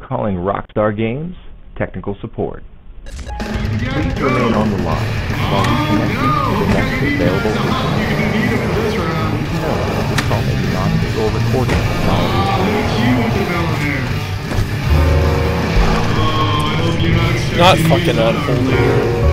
calling Rockstar Games technical support. Please remain on the line while we connect you to the next available agent. Please know that this call may be monitored or recorded for quality. Not fucking unholy.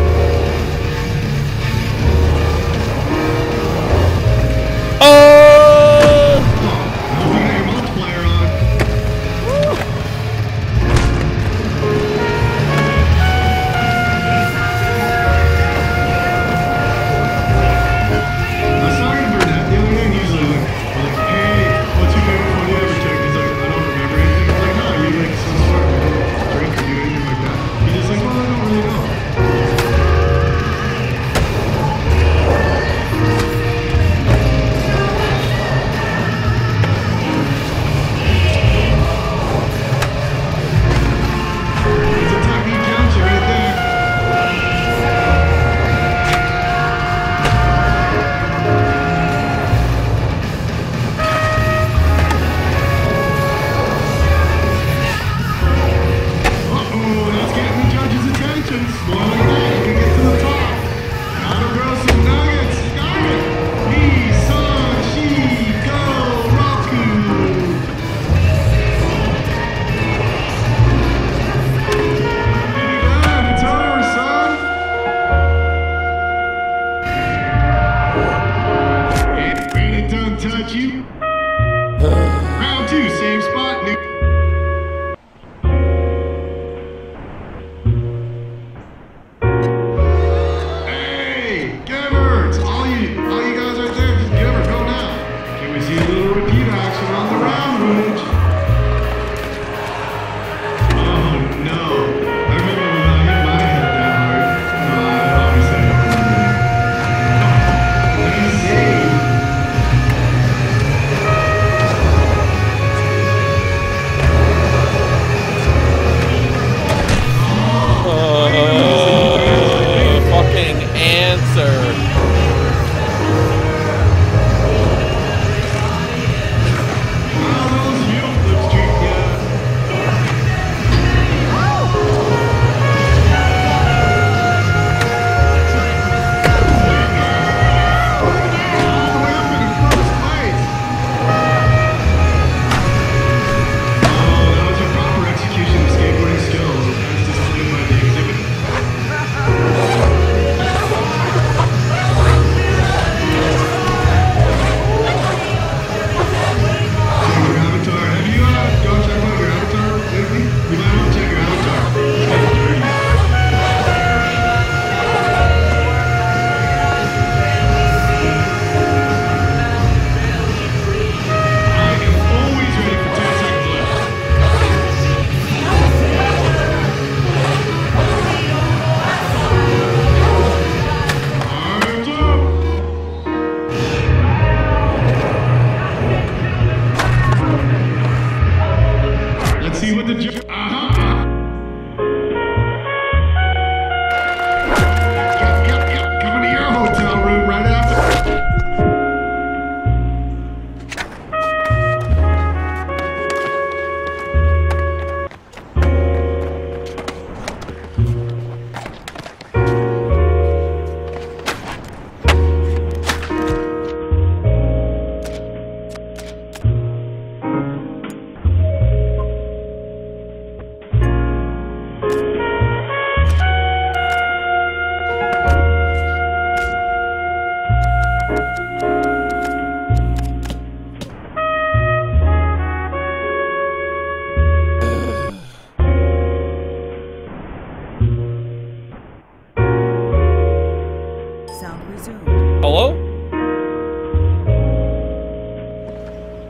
Hello?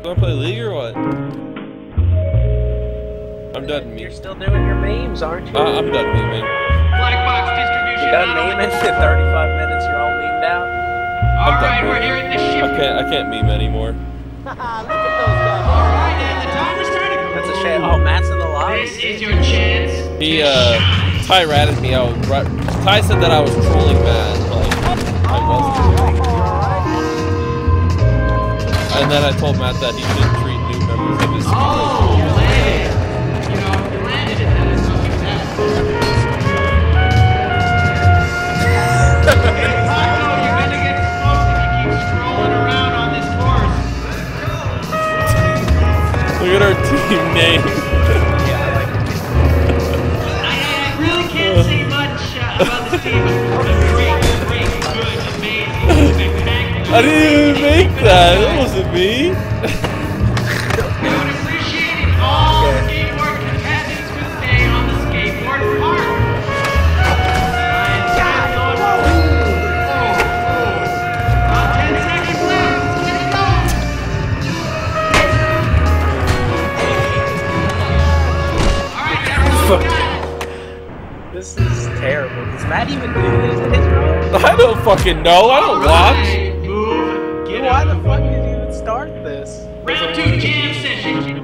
Wanna play League or what? I'm done memeing. You're still doing your memes, aren't you? I'm done memeing. Black box distribution. You done memeing? 35 minutes, you're all memed out? Alright, we're here at the ship. I can't meme anymore. Look at those guys. Alright, and the timer's starting. That's a shame. Oh, Matt's in the lobby. This is your chance. He, Ty ratted me out. Ty said that I was trolling Matt. Like, I wasn't. And then I told Matt that he should treat new members of his Oh, you land. You know, you land Twitter team name. I really can't say much about this team. Great, good, amazing, spectacular. I didn't even make that. That wasn't me. I would appreciate all skateboard contestants who stay on the skateboard park. About 10 seconds left. Let's go. All right, everyone. This is terrible. Does Matt even do this in his room? I don't fucking know. I don't watch. Move. Get Why up. the fuck did you even start this? Round 2 jam session.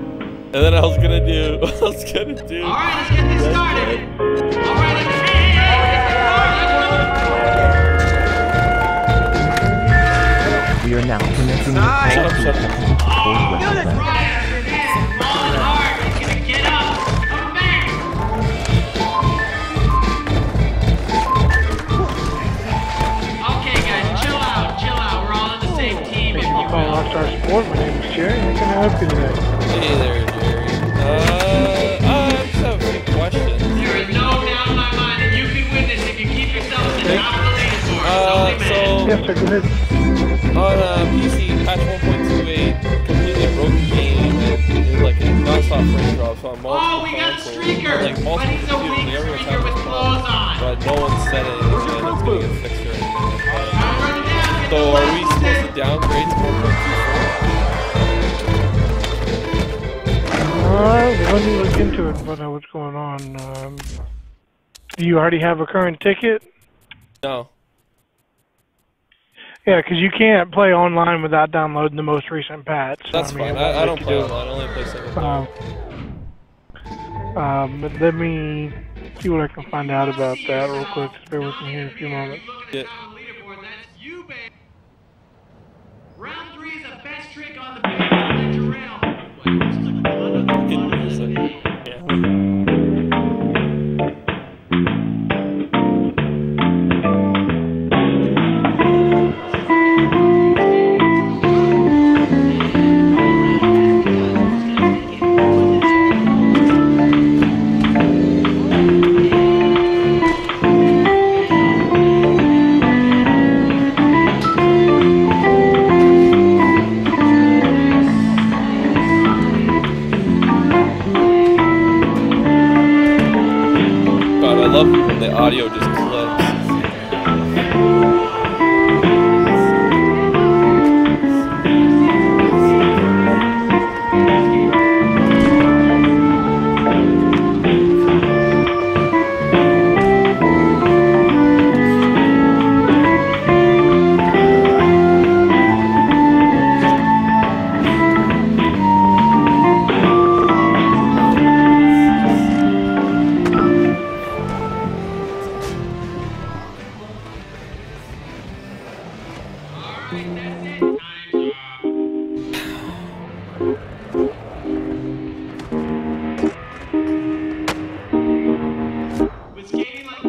And then I was gonna do. All right, let's get this started. All right, let's We are now commencing the call to attention support representative. Rolling hard. He's gonna get up. Come back. Okay, guys, chill out. We're all on the same team. If you will. Rockstar Support. My name is Jerry. How can I help you today? Hey there, Jerry. I just have a few questions. There is no doubt in my mind that you can win this if you keep yourself at the top of the leaderboard. So Yes, sir. Go ahead. on PC, patch 1.28 completely broke the game and it like non-stop frame drops on multiple Oh, we got a consoles. streaker, Like multiple but he's a computers, weak every streaker time with it's clothes on, on. but no one said it and it's gonna get fixed or anything. Run down, get So the are we left supposed stick. to downgrade to 1.24? Let me look into it. What what's going on? Do you already have a current ticket? No. Yeah, because you can't play online without downloading the most recent patch. So, That's I mean, fine. it won't I let don't you play do it. online. I only play single player. But let me see what I can find out about that real quick. Just bear with me here in a few moments. Yeah. That's you, babe. Round 3 is a best trick on the big ledger rail. Wait, this is like a one of Good the music. Yeah. God, I love when the audio just clips. With skating like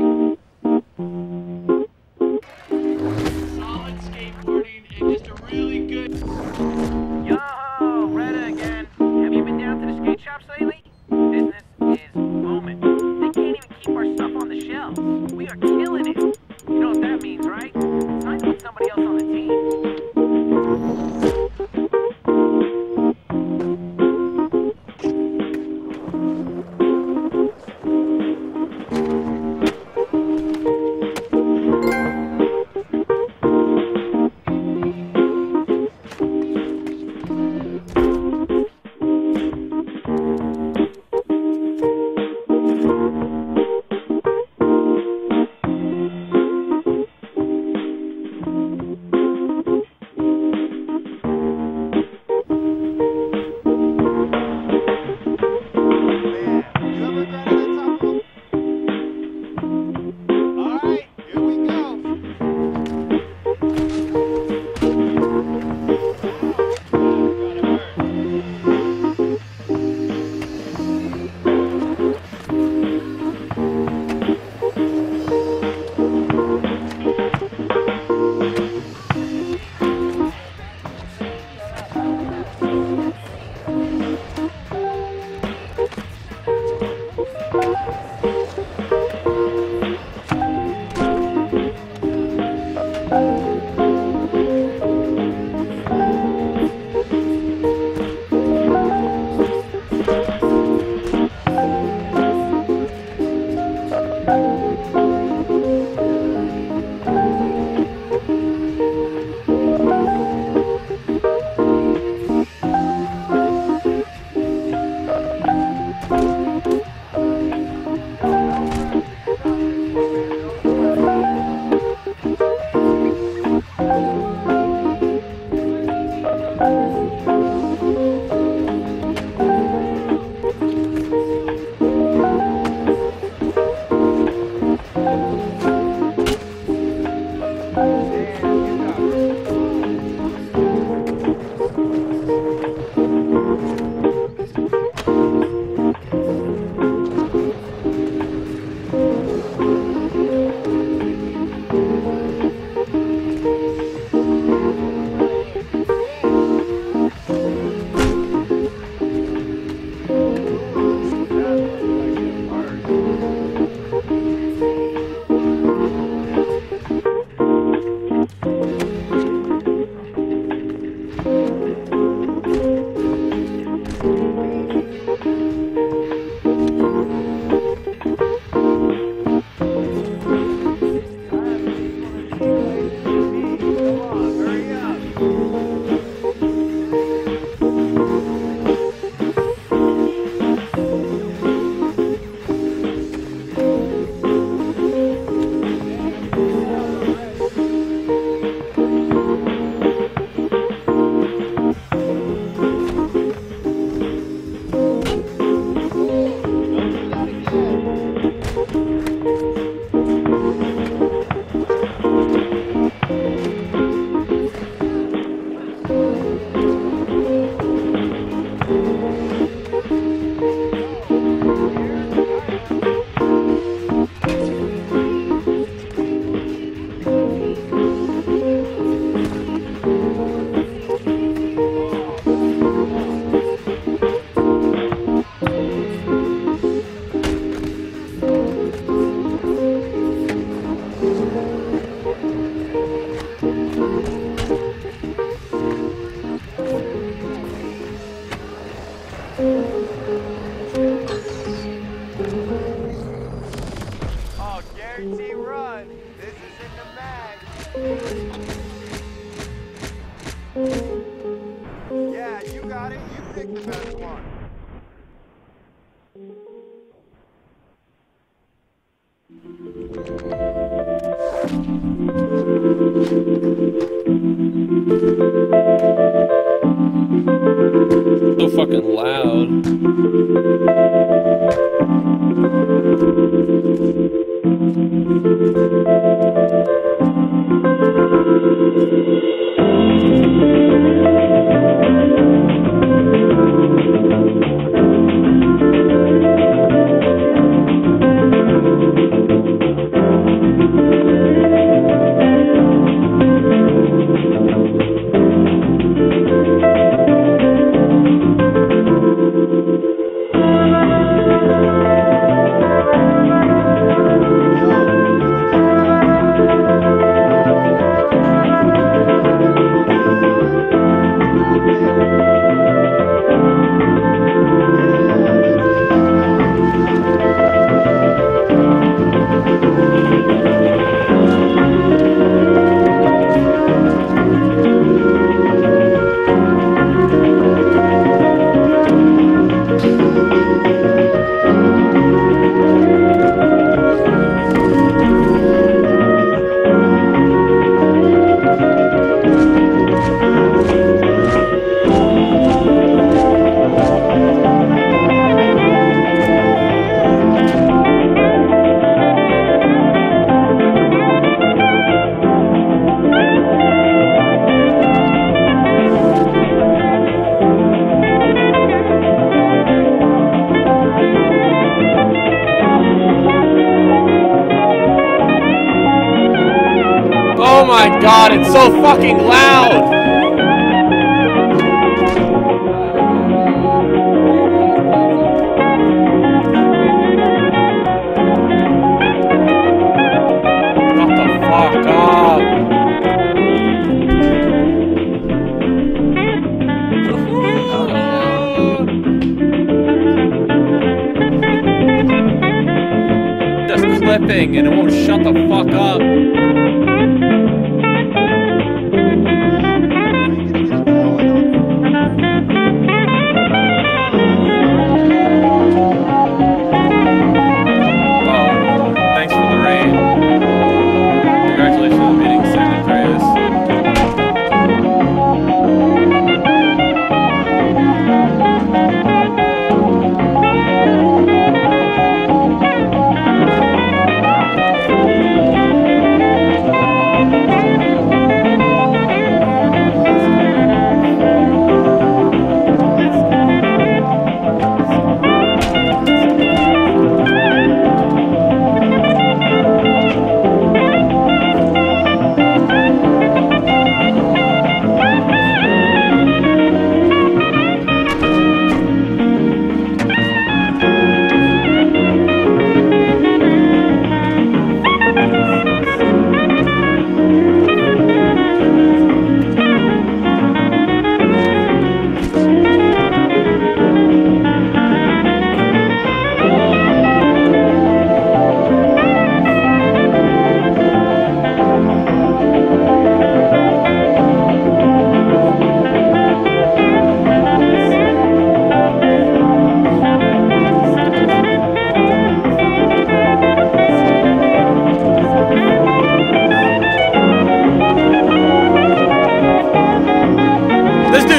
solid skateboarding and just a really good. Yo, Retta again. Have you been down to the skate shops lately? Business is booming. They can't even keep our stuff on the shelves. We are killing it. You know what that means, right? It's nice with somebody else on the team. Oh, guarantee run. This is in the bag. Yeah, you got it. You picked the best one. So fucking loud. Oh my god, it's so fucking loud! Shut the fuck up! Just clipping and it won't shut the fuck up.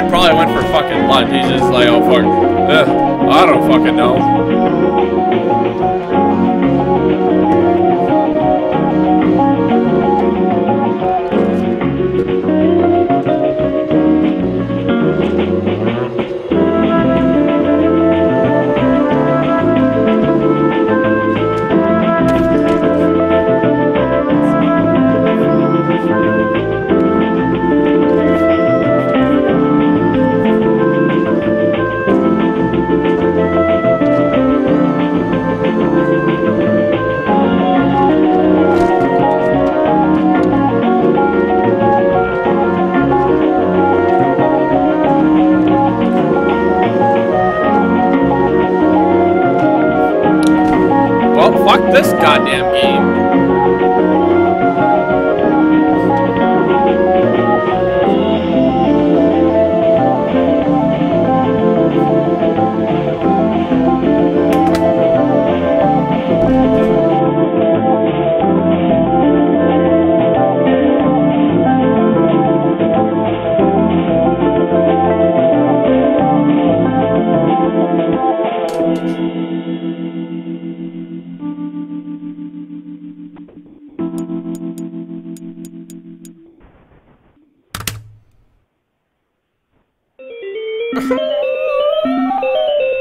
Probably went for fucking lunch. He's just like, oh fuck, I don't fucking know. Oh, fuck this goddamn game.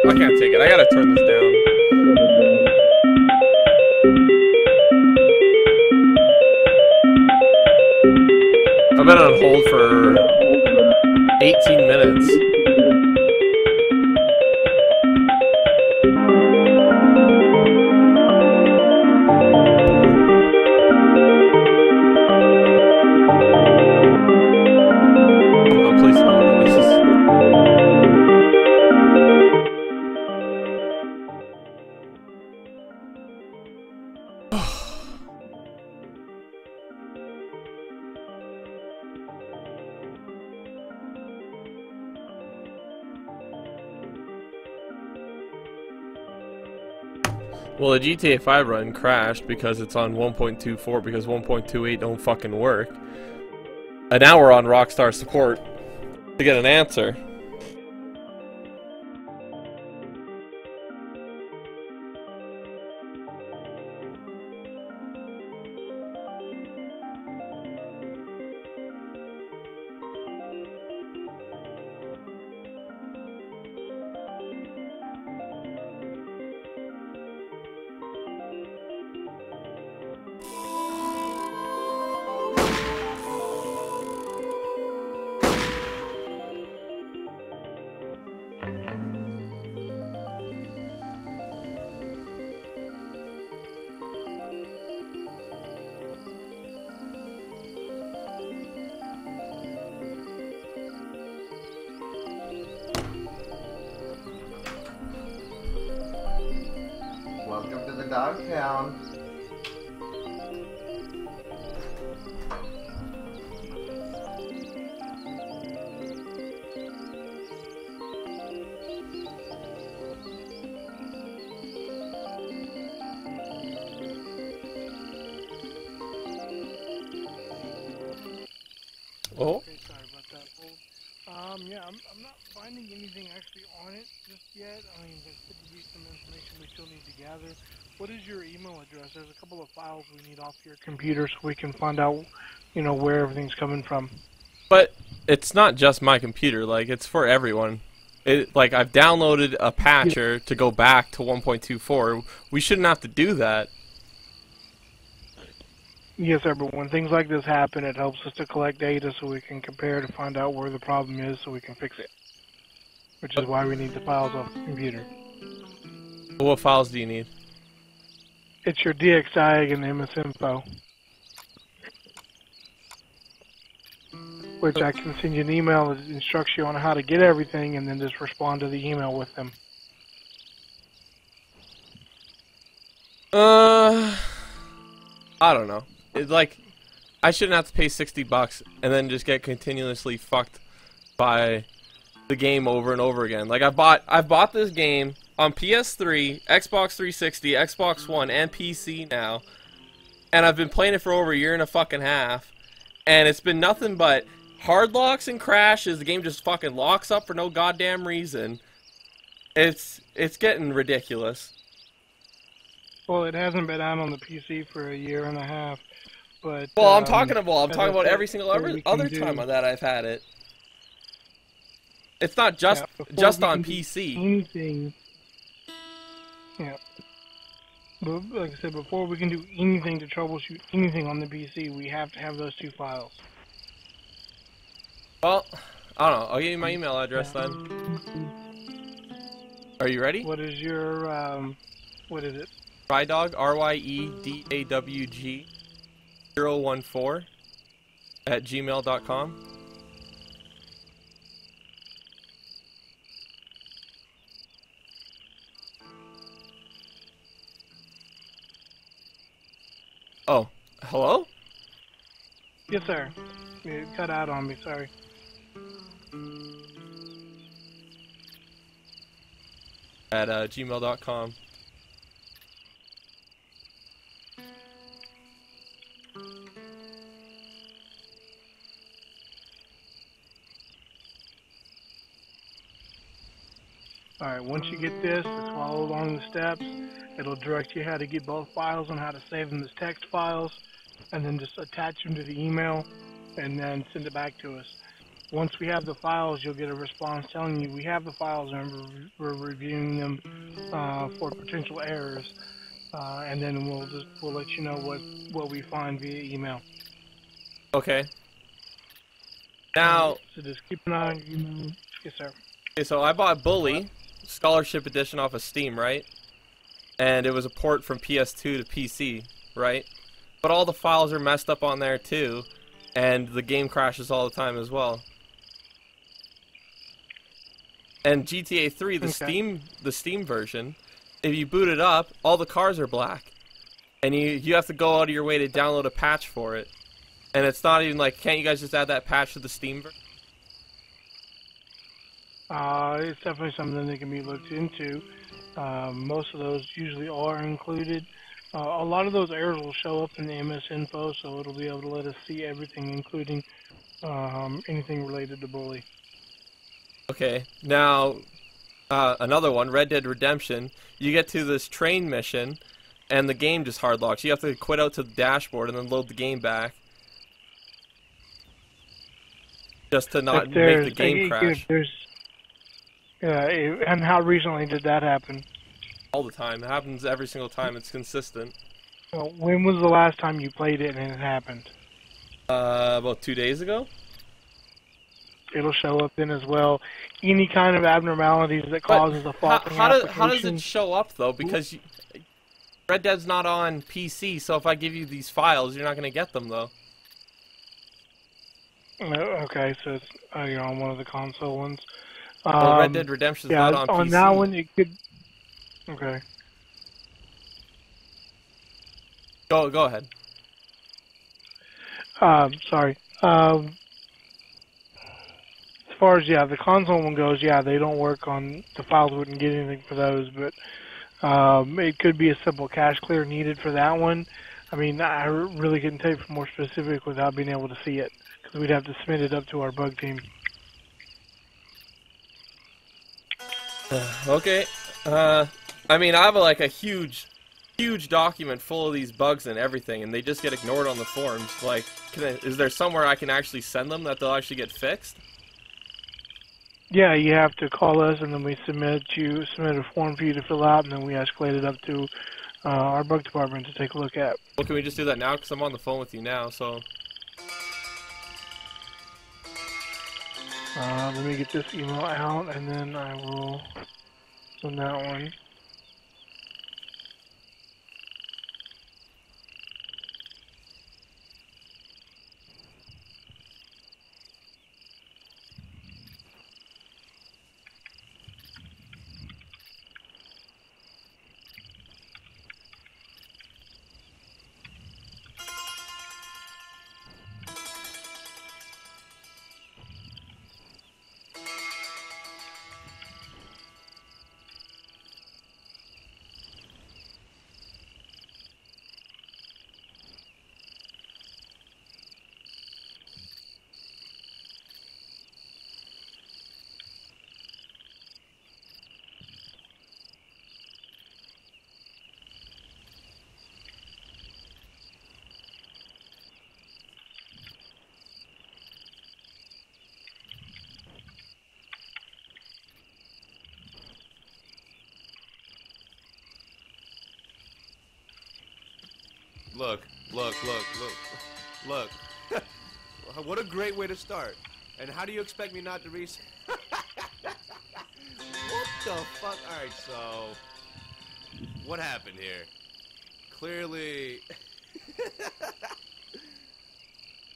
I can't take it. I gotta turn this down. I've been on hold for 18 minutes. Oh, please no. This is... Well, the GTA 5 run crashed because it's on 1.24 because 1.28 don't fucking work. And now we're on Rockstar Support to get an answer. Welcome to the Dogtown. Oh? Okay, sorry about that. Yeah, I'm not finding anything actually on it just yet. I mean, there could be some information we still need to gather. What is your email address? There's a couple of files we need off your computer so we can find out, you know, where everything's coming from. But it's not just my computer, like, it's for everyone. Like, I've downloaded a patcher to go back to 1.24. We shouldn't have to do that. Yes, sir, but when things like this happen, it helps us to collect data so we can compare to find out where the problem is so we can fix it. Which is why we need the files off the computer. What files do you need? It's your DXIG and MS info. Which I can send you an email that instructs you on how to get everything and then just respond to the email with them. I don't know. It's like, I shouldn't have to pay $60 and then just get continuously fucked by the game over and over again. Like, I've bought this game on PS3, Xbox 360, Xbox One, and PC now, and I've been playing it for over a year and a fucking half, and it's been nothing but hard locks and crashes. The game just fucking locks up for no goddamn reason. It's getting ridiculous. Well, it hasn't been out on the PC for a year and a half, but... Well, I'm talking about every single other do. time that I've had it. It's not just on PC. Anything. Yeah. But like I said, before we can do anything to troubleshoot anything on the PC, we have to have those two files. Well, I don't know. I'll give you my email address then. Are you ready? What is your, what is it? Rydawg, RYEDAWG 014 at gmail.com. Hello? Yes, sir. It cut out on me, sorry. At gmail.com. Alright, once you get this, just follow along the steps. It'll direct you how to get both files and how to save them as text files, and then just attach them to the email, and then send it back to us. Once we have the files, you'll get a response telling you we have the files and we're reviewing them for potential errors, and then we'll let you know what we find via email. Okay. Now, So just keep an eye on your email. Yes, sir. okay, so I bought Bully Scholarship Edition off of Steam, right? And it was a port from PS2 to PC, right? But all the files are messed up on there too, and the game crashes all the time as well. And GTA 3, the Steam version, if you boot it up, all the cars are black, and you have to go out of your way to download a patch for it. And it's not even like, can't you guys just add that patch to the Steam version? It's definitely something that can be looked into. Most of those usually are included. A lot of those errors will show up in the MS info, so it'll be able to let us see everything, including anything related to Bully. Okay, now another one, Red Dead Redemption. You get to this train mission, and the game just hard locks. You have to quit out to the dashboard and then load the game back, just to not make the game crash. And how recently did that happen? All the time. It happens every single time. It's consistent. When was the last time you played it and it happened? About 2 days ago. It'll show up then as well. Any kind of abnormalities that causes a faulty application. How does it show up though? Because Red Dead's not on PC, so if I give you these files, you're not going to get them though. Okay, so it's you're on one of the console ones. Well, Red Dead Redemption's not on PC. On that one, it could. Okay. Go ahead. Sorry. As far as the console one goes, they don't work on the files. Wouldn't get anything for those, but it could be a simple cache clear needed for that one. I mean, I really couldn't tell you for more specific without being able to see it, because we'd have to submit it up to our bug team. Okay. I mean, I have a huge document full of these bugs and everything, and they just get ignored on the forums. Like, is there somewhere I can actually send them that they'll actually get fixed? Yeah, you have to call us, and then we submit a form for you to fill out, and then we escalate it up to our bug department to take a look at. Well, can we just do that now? Because I'm on the phone with you now, so... Let me get this email out, and then I will send that one. Look. What a great way to start. And how do you expect me not to reset? What the fuck? Alright, so... what happened here? Clearly...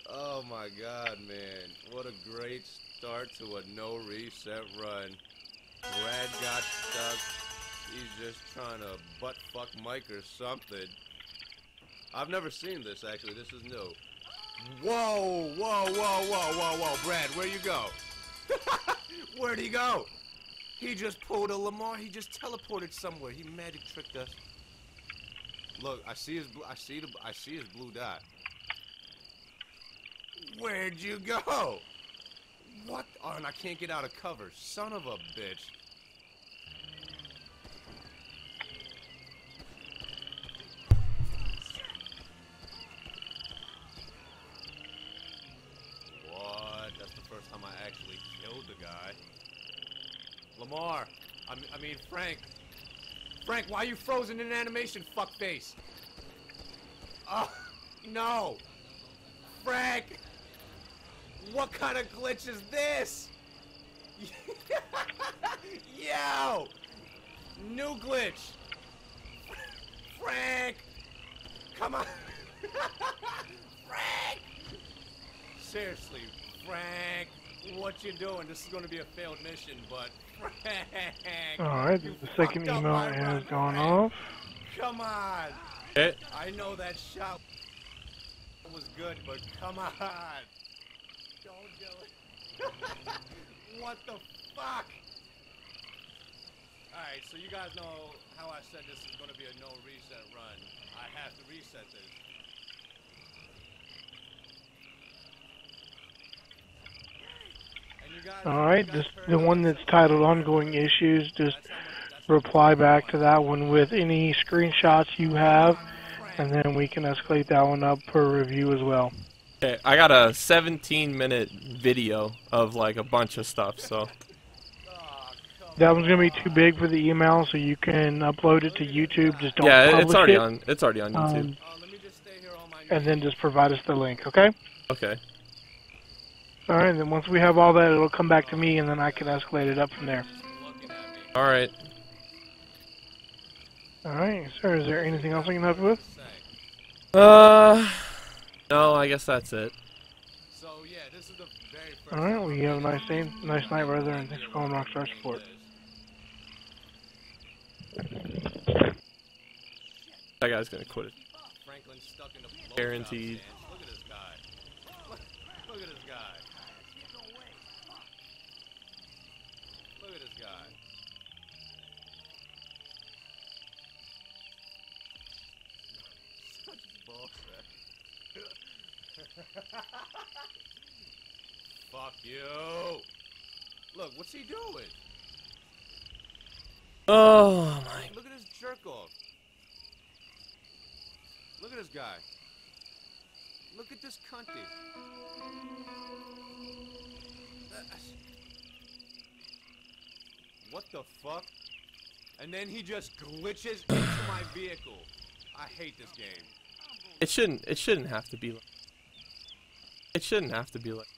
oh my god, man. What a great start to a no reset run. Brad got stuck. He's just trying to butt fuck Mike or something. I've never seen this, actually. This is new. Whoa, whoa, whoa, whoa, whoa, whoa. Brad, where you go? Where'd he go? He just pulled a Lamar. He just teleported somewhere. He magic tricked us. Look, I see his blue dot. Where'd you go? What? Oh, and I can't get out of cover. Son of a bitch. What? That's the first time I actually killed the guy. Lamar. I mean, Frank. Frank, why are you frozen in animation, fuckface? Oh, no. Frank! What kind of glitch is this? Yo! New glitch! Frank! Come on! Frank! Seriously, Frank, what you doing? This is gonna be a failed mission, but Frank! Alright, the second email has gone off. Come on! Okay. I know that shot was good, but come on! Don't do it. What the fuck? Alright, so you guys know how I said this is gonna be a no reset run. I have to reset this. Alright, the one that's titled Ongoing Issues, just reply back to that one with any screenshots you have, and then we can escalate that one up for review as well. Okay, I got a 17-minute video of like a bunch of stuff, so. That one's gonna be too big for the email, so you can upload it to YouTube. Just don't Yeah, publish it's already it. on. It's already on YouTube. And then just provide us the link, okay? Okay. Alright, and then once we have all that, it'll come back to me, and then I can escalate it up from there. All right. Alright, sir, is there anything else I can help you with? No, I guess that's it. So yeah, this is the very first. Alright, well, you have a nice day, nice night, brother, and thanks for calling Rockstar Support. That guy's gonna quit it. Franklin's stuck in the Guaranteed. Look at this guy. Look at this guy. Look at this guy. Such bullshit. Fuck you. Look, what's he doing? Oh my. Look at his jerk off. Look at this guy. Look at this cunty. What the fuck? And then he just glitches into my vehicle. I hate this game. It shouldn't have to be like. It shouldn't have to be like.